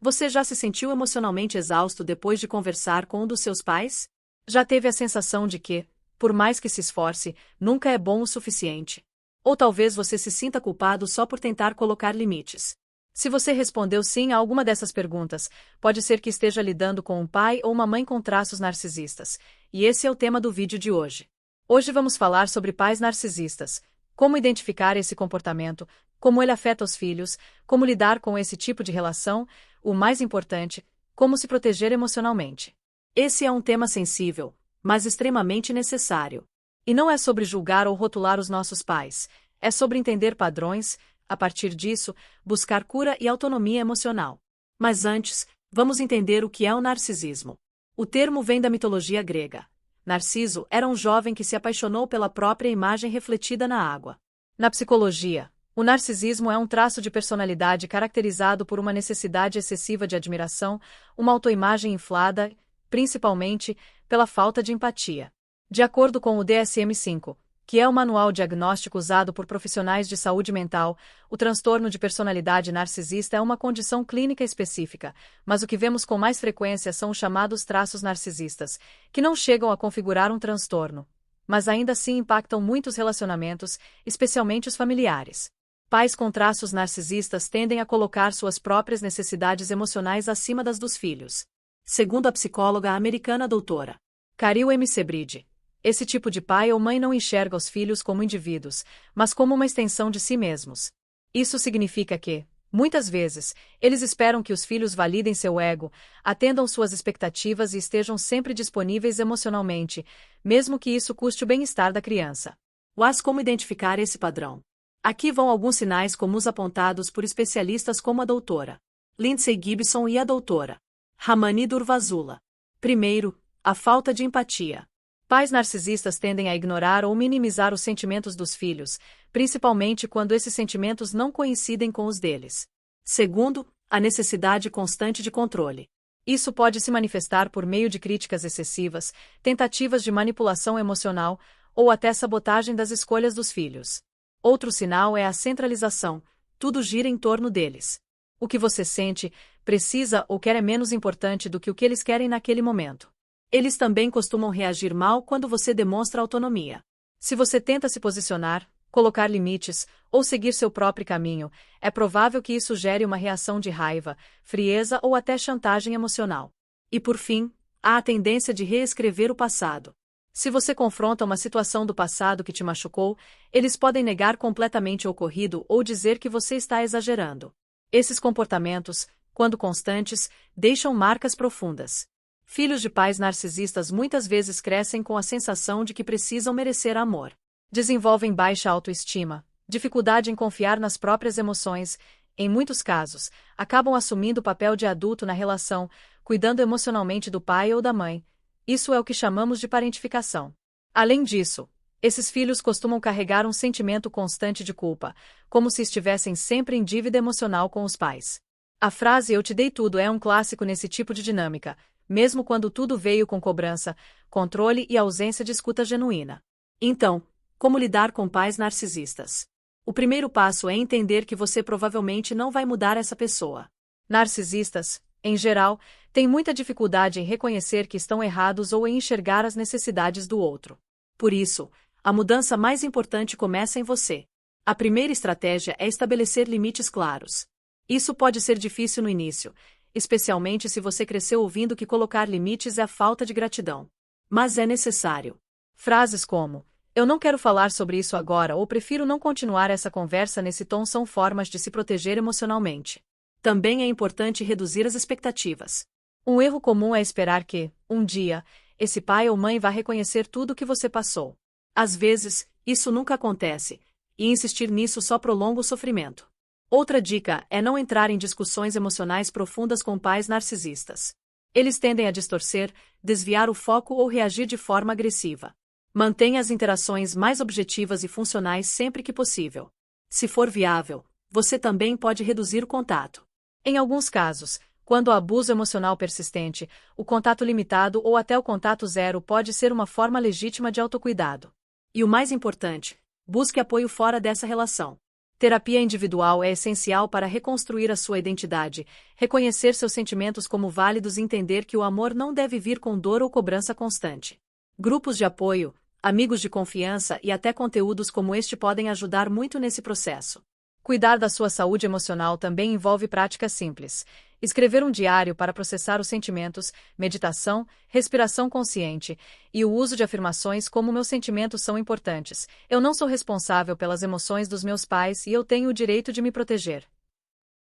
Você já se sentiu emocionalmente exausto depois de conversar com um dos seus pais? Já teve a sensação de que, por mais que se esforce, nunca é bom o suficiente? Ou talvez você se sinta culpado só por tentar colocar limites. Se você respondeu sim a alguma dessas perguntas, pode ser que esteja lidando com um pai ou uma mãe com traços narcisistas, e esse é o tema do vídeo de hoje. Hoje vamos falar sobre pais narcisistas, como identificar esse comportamento, como ele afeta os filhos, como lidar com esse tipo de relação, o mais importante, como se proteger emocionalmente. Esse é um tema sensível, mas extremamente necessário. E não é sobre julgar ou rotular os nossos pais, é sobre entender padrões, a partir disso, buscar cura e autonomia emocional. Mas antes, vamos entender o que é o narcisismo. O termo vem da mitologia grega. Narciso era um jovem que se apaixonou pela própria imagem refletida na água. Na psicologia, o narcisismo é um traço de personalidade caracterizado por uma necessidade excessiva de admiração, uma autoimagem inflada, principalmente pela falta de empatia. De acordo com o DSM-5, que é o manual diagnóstico usado por profissionais de saúde mental, o transtorno de personalidade narcisista é uma condição clínica específica, mas o que vemos com mais frequência são os chamados traços narcisistas, que não chegam a configurar um transtorno, mas ainda assim impactam muitos relacionamentos, especialmente os familiares. Pais com traços narcisistas tendem a colocar suas próprias necessidades emocionais acima das dos filhos. Segundo a psicóloga americana doutora Caril M. Sebride, esse tipo de pai ou mãe não enxerga os filhos como indivíduos, mas como uma extensão de si mesmos. Isso significa que, muitas vezes, eles esperam que os filhos validem seu ego, atendam suas expectativas e estejam sempre disponíveis emocionalmente, mesmo que isso custe o bem-estar da criança. Mas como identificar esse padrão? Aqui vão alguns sinais comuns apontados por especialistas como a doutora Lindsay Gibson e a doutora Ramani Durvasula. Primeiro, a falta de empatia. Pais narcisistas tendem a ignorar ou minimizar os sentimentos dos filhos, principalmente quando esses sentimentos não coincidem com os deles. Segundo, a necessidade constante de controle. Isso pode se manifestar por meio de críticas excessivas, tentativas de manipulação emocional ou até sabotagem das escolhas dos filhos. Outro sinal é a centralização, tudo gira em torno deles. O que você sente, precisa ou quer é menos importante do que o que eles querem naquele momento. Eles também costumam reagir mal quando você demonstra autonomia. Se você tenta se posicionar, colocar limites, ou seguir seu próprio caminho, é provável que isso gere uma reação de raiva, frieza ou até chantagem emocional. E por fim, há a tendência de reescrever o passado. Se você confronta uma situação do passado que te machucou, eles podem negar completamente o ocorrido ou dizer que você está exagerando. Esses comportamentos, quando constantes, deixam marcas profundas. Filhos de pais narcisistas muitas vezes crescem com a sensação de que precisam merecer amor. Desenvolvem baixa autoestima, dificuldade em confiar nas próprias emoções, em muitos casos, acabam assumindo o papel de adulto na relação, cuidando emocionalmente do pai ou da mãe. Isso é o que chamamos de parentificação. Além disso, esses filhos costumam carregar um sentimento constante de culpa, como se estivessem sempre em dívida emocional com os pais. A frase "eu te dei tudo" é um clássico nesse tipo de dinâmica, mesmo quando tudo veio com cobrança, controle e ausência de escuta genuína. Então, como lidar com pais narcisistas? O primeiro passo é entender que você provavelmente não vai mudar essa pessoa. Narcisistas, em geral, têm muita dificuldade em reconhecer que estão errados ou em enxergar as necessidades do outro. Por isso, a mudança mais importante começa em você. A primeira estratégia é estabelecer limites claros. Isso pode ser difícil no início, especialmente se você cresceu ouvindo que colocar limites é a falta de gratidão. Mas é necessário. Frases como "eu não quero falar sobre isso agora" ou "prefiro não continuar essa conversa nesse tom" são formas de se proteger emocionalmente. Também é importante reduzir as expectativas. Um erro comum é esperar que, um dia, esse pai ou mãe vá reconhecer tudo o que você passou. Às vezes, isso nunca acontece, e insistir nisso só prolonga o sofrimento. Outra dica é não entrar em discussões emocionais profundas com pais narcisistas. Eles tendem a distorcer, desviar o foco ou reagir de forma agressiva. Mantenha as interações mais objetivas e funcionais sempre que possível. Se for viável, você também pode reduzir o contato. Em alguns casos, quando o abuso emocional persistente, o contato limitado ou até o contato zero pode ser uma forma legítima de autocuidado. E o mais importante, busque apoio fora dessa relação. Terapia individual é essencial para reconstruir a sua identidade, reconhecer seus sentimentos como válidos e entender que o amor não deve vir com dor ou cobrança constante. Grupos de apoio, amigos de confiança e até conteúdos como este podem ajudar muito nesse processo. Cuidar da sua saúde emocional também envolve práticas simples. Escrever um diário para processar os sentimentos, meditação, respiração consciente e o uso de afirmações como meus sentimentos são importantes. Eu não sou responsável pelas emoções dos meus pais e eu tenho o direito de me proteger.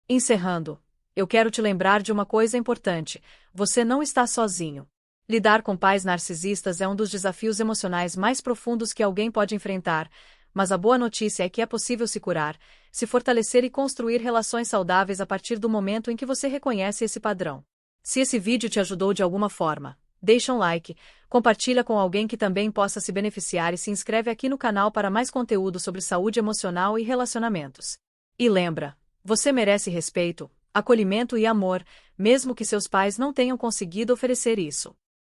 Encerrando, eu quero te lembrar de uma coisa importante: você não está sozinho. Lidar com pais narcisistas é um dos desafios emocionais mais profundos que alguém pode enfrentar, mas a boa notícia é que é possível se curar, se fortalecer e construir relações saudáveis a partir do momento em que você reconhece esse padrão. Se esse vídeo te ajudou de alguma forma, deixa um like, compartilha com alguém que também possa se beneficiar e se inscreve aqui no canal para mais conteúdo sobre saúde emocional e relacionamentos. E lembra, você merece respeito, acolhimento e amor, mesmo que seus pais não tenham conseguido oferecer isso.